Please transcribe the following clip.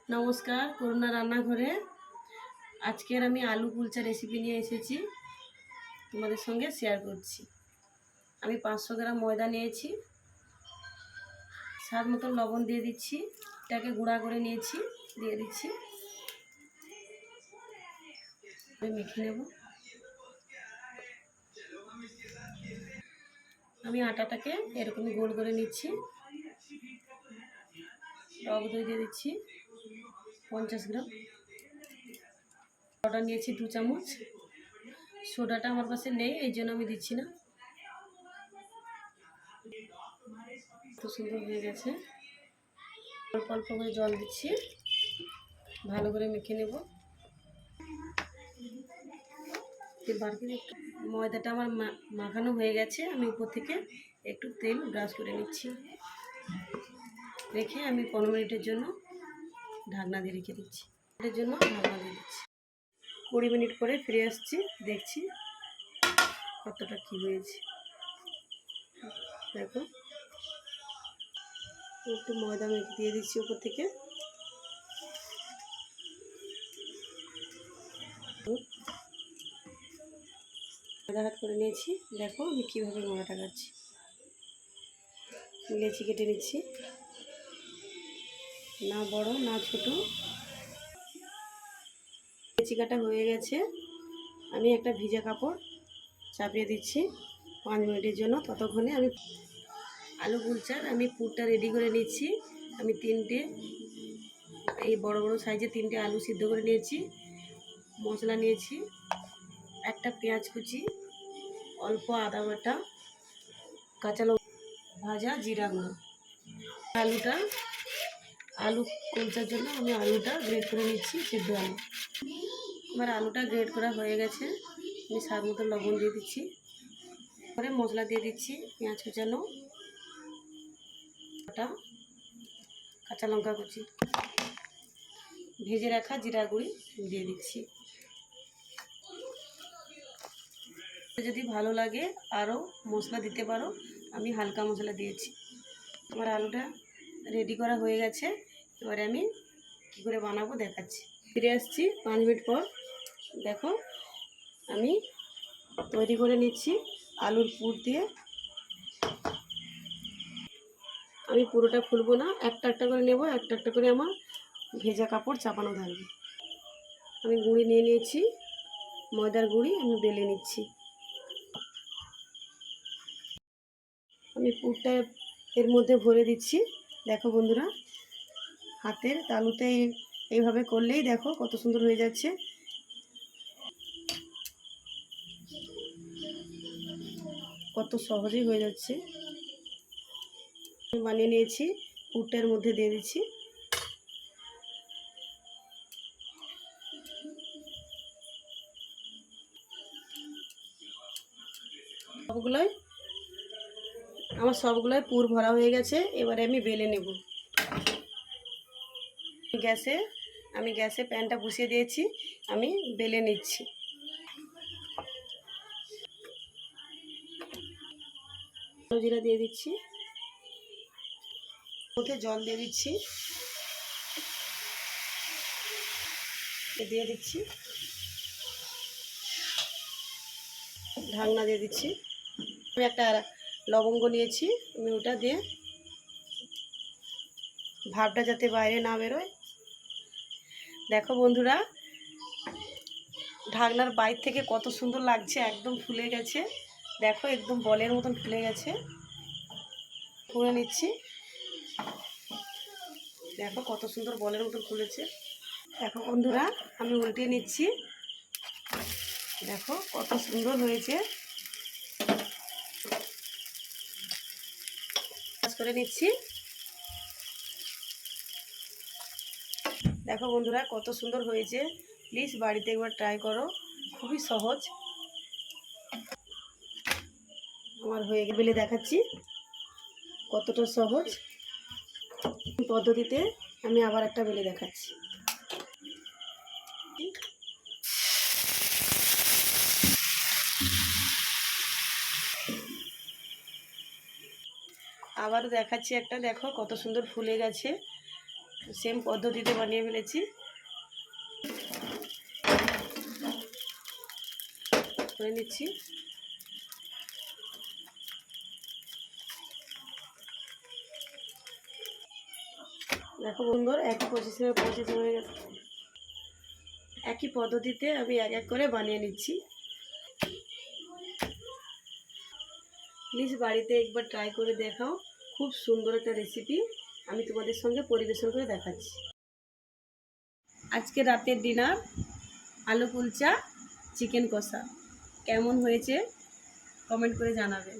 নমস্কার, করুণা রান্নাঘরে। আজকের আমি আলু কুলচা রেসিপি নিয়ে এসেছি, তোমাদের সঙ্গে শেয়ার করছি। আমি 500 গ্রাম ময়দা নিয়েছি, স্বাদ মতো লবণ দিয়ে দিচ্ছি, এটাকে গুঁড়া করে নিয়েছি, দিয়ে দিচ্ছি, মেখে নেব। আমি আটাটাকে এরকমই গোল করে নিচ্ছি। টক দই দিয়ে দিচ্ছি 50 গ্রাম, পাউডার নিয়েছি 2 চামচ। সোডাটা আমার কাছে নেই, এই জন্য আমি দিচ্ছি না। খুব সুন্দর হয়ে গেছে। অল্প অল্প করে জল দিচ্ছি, ভালো করে মেখে নেব। ময়দাটা আমার মাখানো হয়ে গেছে, আমি উপর থেকে একটু তেল ব্রাশ করে নিচ্ছি। রেখে আমি 15 মিনিটের জন্য ঢাকনা দিয়ে রেখে দিচ্ছি। এর জন্য ঢাকনা দিয়ে দিচ্ছি। 20 মিনিট পরে ফিরে আসছি, দেখছি কতটা কী হয়েছে। দেখো, একটু ময়দা মেখে দিয়ে দিচ্ছি উপর থেকে। ময়দা হাত করে নিয়েছি, দেখো আমি কীভাবে ময়দাটা কাটছি। লেচি কেটে নিচ্ছি, না বড় না ছোট। লেচি কাটা হয়ে গেছে। আমি একটা ভিজা কাপড় চাপিয়ে দিচ্ছি 5 মিনিটের জন্য। ততক্ষণে আমি আলু কুলচার পুরটা রেডি করে নিচ্ছি। আমি 3টে এই বড় বড় সাইজে 3টে আলু সিদ্ধ করে নিয়েছি। মশলা নিয়েছি, একটা পেঁয়াজ কুচি, অল্প আদা বাটা, কাঁচা লঙ্কা ভাজা, জিরা গুঁড়ো। আলু কুলচার জন্য আমি আলুটা গ্রেট করে নিচ্ছি, সিদ্ধ আলু। এবার আলুটা গ্রেট করা হয়ে গেছে, আমি স্বাদ মতো লবণ দিয়ে দিচ্ছি। পরে মশলা দিয়ে দিচ্ছি, পেঁয়াজ কুচানো, কাঁচা লঙ্কা কুচি, ভেজে রাখা জিরা গুঁড়ি দিয়ে দিচ্ছি। যদি ভালো লাগে আরও মশলা দিতে পারো, আমি হালকা মশলা দিয়েছি। আমার আলুটা রেডি করা হয়ে গেছে। এবারে আমি কী করে বানাবো দেখাচ্ছি। ফিরে আসছি 5 মিনিট পর। দেখো, আমি তৈরি করে নিচ্ছি আলুর পুর দিয়ে। আমি পুরোটা খুলবো না, একটা একটা করে নেব, একটা একটা করে আমার ভেজা কাপড় চাপানো থাকবে। আমি গুঁড়ি নিয়ে নিয়েছি, ময়দার গুঁড়ি আমি বেলে নিচ্ছি। আমি পুরটা এর মধ্যে ভরে দিচ্ছি। দেখো বন্ধুরা, হাতের তালুতে এইভাবে করলেই দেখো কত সুন্দর হয়ে যাচ্ছে। কত সহজেই হয়ে যাচ্ছে। আমি বানিয়ে নিয়েছি, পুরটার মধ্যে দিয়ে দিচ্ছি। সবগুলোই পুর ভরা হয়ে গেছে। এবারে আমি বেলে নেব। আমি গ্যাসে প্যানটা বসিয়ে দিয়েছি, আমি বেলে নিচ্ছি। জিরা দিয়ে দিচ্ছি, মধ্যে জল দিয়ে দিচ্ছি, ঢাকনা দিয়ে দিচ্ছি। আমি একটা লবঙ্গ নিয়েছি, আমি ওটা দিয়ে ভাপটা যাতে বাইরে না বেরোয়। দেখো বন্ধুরা, ঢাকনার বাইরে থেকে কত সুন্দর লাগছে, একদম ফুলে গেছে। দেখো, একদম বলের মতন ফুলে গেছে। ফুলে নিচ্ছি, দেখো কত সুন্দর বলের মতন ফুলেছে। দেখো বন্ধুরা, আমি উল্টে নিচ্ছি, দেখো কত সুন্দর হয়েছে। করে নিচ্ছি। দেখো বন্ধুরা, কত সুন্দর হয়েছে। প্লিজ বাড়িতে একবার ট্রাই করো, খুবই সহজ। আমার হয়ে গেলে দেখাচ্ছি কতটা সহজ পদ্ধতিতে। আমি আবার একটা বেলে দেখাচ্ছি। আবারও দেখাচ্ছি একটা, দেখো কত সুন্দর ফুলে গেছে। সেম পদ্ধতিতে বানিয়ে ফেলেছি। করে নিচ্ছি। দেখো বন্ধুরা, একই প্রসেস হয়ে গেছে। একই পদ্ধতিতে আমি এক এক করে বানিয়ে নিচ্ছি। প্লিজ বাড়িতে একবার ট্রাই করে দেখাও। খুব সুন্দর একটা রেসিপি আমি তোমাদের সঙ্গে পরিবেশন করে দেখাচ্ছি। আজকে রাতের ডিনার আলু কুলচা চিকেন কষা কেমন হয়েছে কমেন্ট করে জানাবেন।